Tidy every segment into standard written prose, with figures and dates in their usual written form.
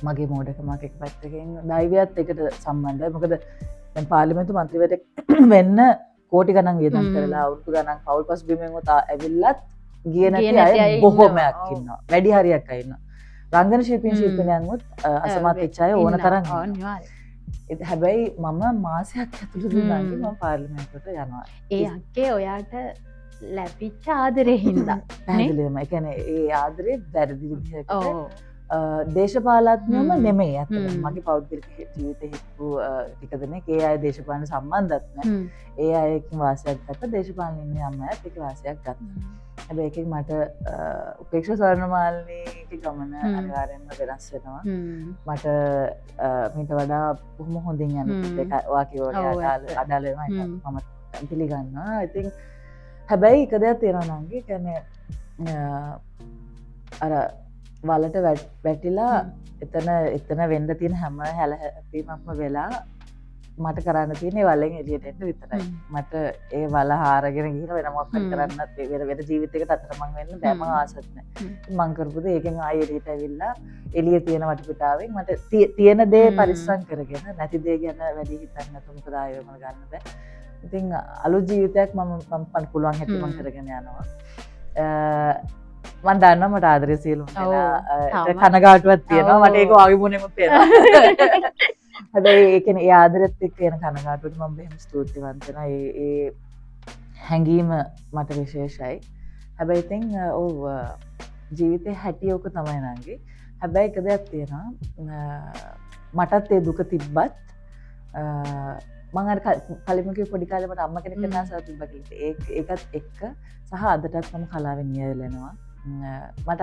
මගේ මෝඩකමක් එක පැත්තකින් දෛවයත් එකට සම්බන්ධයි. මොකද දැන් පාර්ලිමේන්තු මන්ත්‍රීවරයෙක් වෙන්න කෝටි ගණන් වියදම් කරලා අවුරුදු ගණන් පෞල් පසුබිමෙන් ඇවිල්ලත් ගිය නැති අය බොහොමයක් ඉන්නවා. වැඩි හරියක් අය ඉන්නවා. රංගන ශිල්පීන් ශිල්පිනියන්වත් අසමත් වෙච්ච අය ඕන තරම් ඉන්නවා. හැබැයි මම මාසයක් ඇතුළත මම පාර්ලිමේන්තුවට යනවා. ඒ අක්කේ ඔයාට ලැබිච්ච ආදරේ හින්දා. පැහැදිලිවම. ඒ කියන්නේ ඒ ආදරේ වැරදි විදිහකට දේශපාලඥයම නෙමෙයි ඇත්තටම. මගේ පෞද්ගලික ජීවිතේ හිටපු ටික දෙනෙක් ඒ අය දේශපාලන සම්බන්ධත් නැහැ. ඒ අයකින් වාසියක් ගත්තා. දේශපාලනින් අම්මයාත් ඒක වාසියක් ගත්තා. හැබැයි ඒකෙන් මට උපේක්ෂා ස්වර්ණමාලිනීගේ ගමන අනිවාර්යෙන්ම වෙනස් වෙනවා. මට මීට වඩා බොහොම හොඳින් යන එක ඔයා කියවගේ අදාළ වෙනවා මම පිළිගන්නවා. I think හැබැයි එක දෙයක් තියෙනවා නංගි. කියන්නේ අර වලට වැටිලා එතන වෙන්න තියෙන හැම හැලහැප්පීමක්ම වෙලා මට කරන්න තියෙන්නේ වලෙන් එළියට එන්න විතරයි. මට ඒ වල හාරගෙන ගිහින් වෙන මොකක් හරි කරන්නත් වෙන ජීවිතයකට අතරමං වෙන්න බෑ. මම ආසත් නැහැ. මං කරපු දේ ඒකෙන් ආයෙ එළියට ඇවිල්ලා එළිය තියෙන වටපිටාවෙන් මට තියෙන දේ පරිස්සම් කරගෙන නැති දේ ගැන වැඩි හිතන්න නැතුව මොකද ආයෙ මම ගන්න බෑ. ඉතින් අලුත් ජීවිතයක් මම පුළුවන් හැටි මම කරගෙන යනවා. මම දන්නවා මට ආදරේ සියලුම දෙනා කනගාටුවක් තියෙනවා. මට ඒක වගේ මොනෙමුත් තියෙනවා. හැබැයි ඒ කියන්නේ ඒ ආදරෙත් එක්ක යන කනගාටුවට මම බෙහෙම ස්තුතිවන්ත වෙනවා. ඒ හැඟීම මට විශේෂයි. හැබැයි ඉතින් ඔව් ජීවිතේ හැටි ඔක තමයි නංගි. හැබැයි එක දෙයක් තියෙනවා. මටත් ඒ දුක තිබ්බත් මම අර කලින්ම කිව්ව පොඩි කාලේ මට අම්මා කෙනෙක් වෙන ආසාවක් තිබ්බා කියලා. ඒකත් එක්ක සහ අදටත් මම කලාවෙන් නියැලෙනවා. මට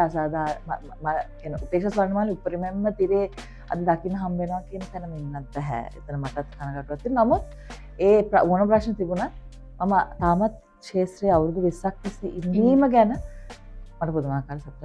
කියන උපේක්ෂා ස්වර්ණමාලි උපරිමයෙන්ම තිරේ අද දකින්න හම්බ වෙනවා කියන තැනම ඉන්නත් බෑ. එතන මටත් කනගාටුවක් තියෙනවා. නමුත් ඒ මොන ප්‍රශ්න තිබුණත් මම තාමත් ශාස්ත්‍රීය අවුරුදු 20ක් තිස්සේ ඉඳීම ගැන මට පුදුමාකාර සතුටක්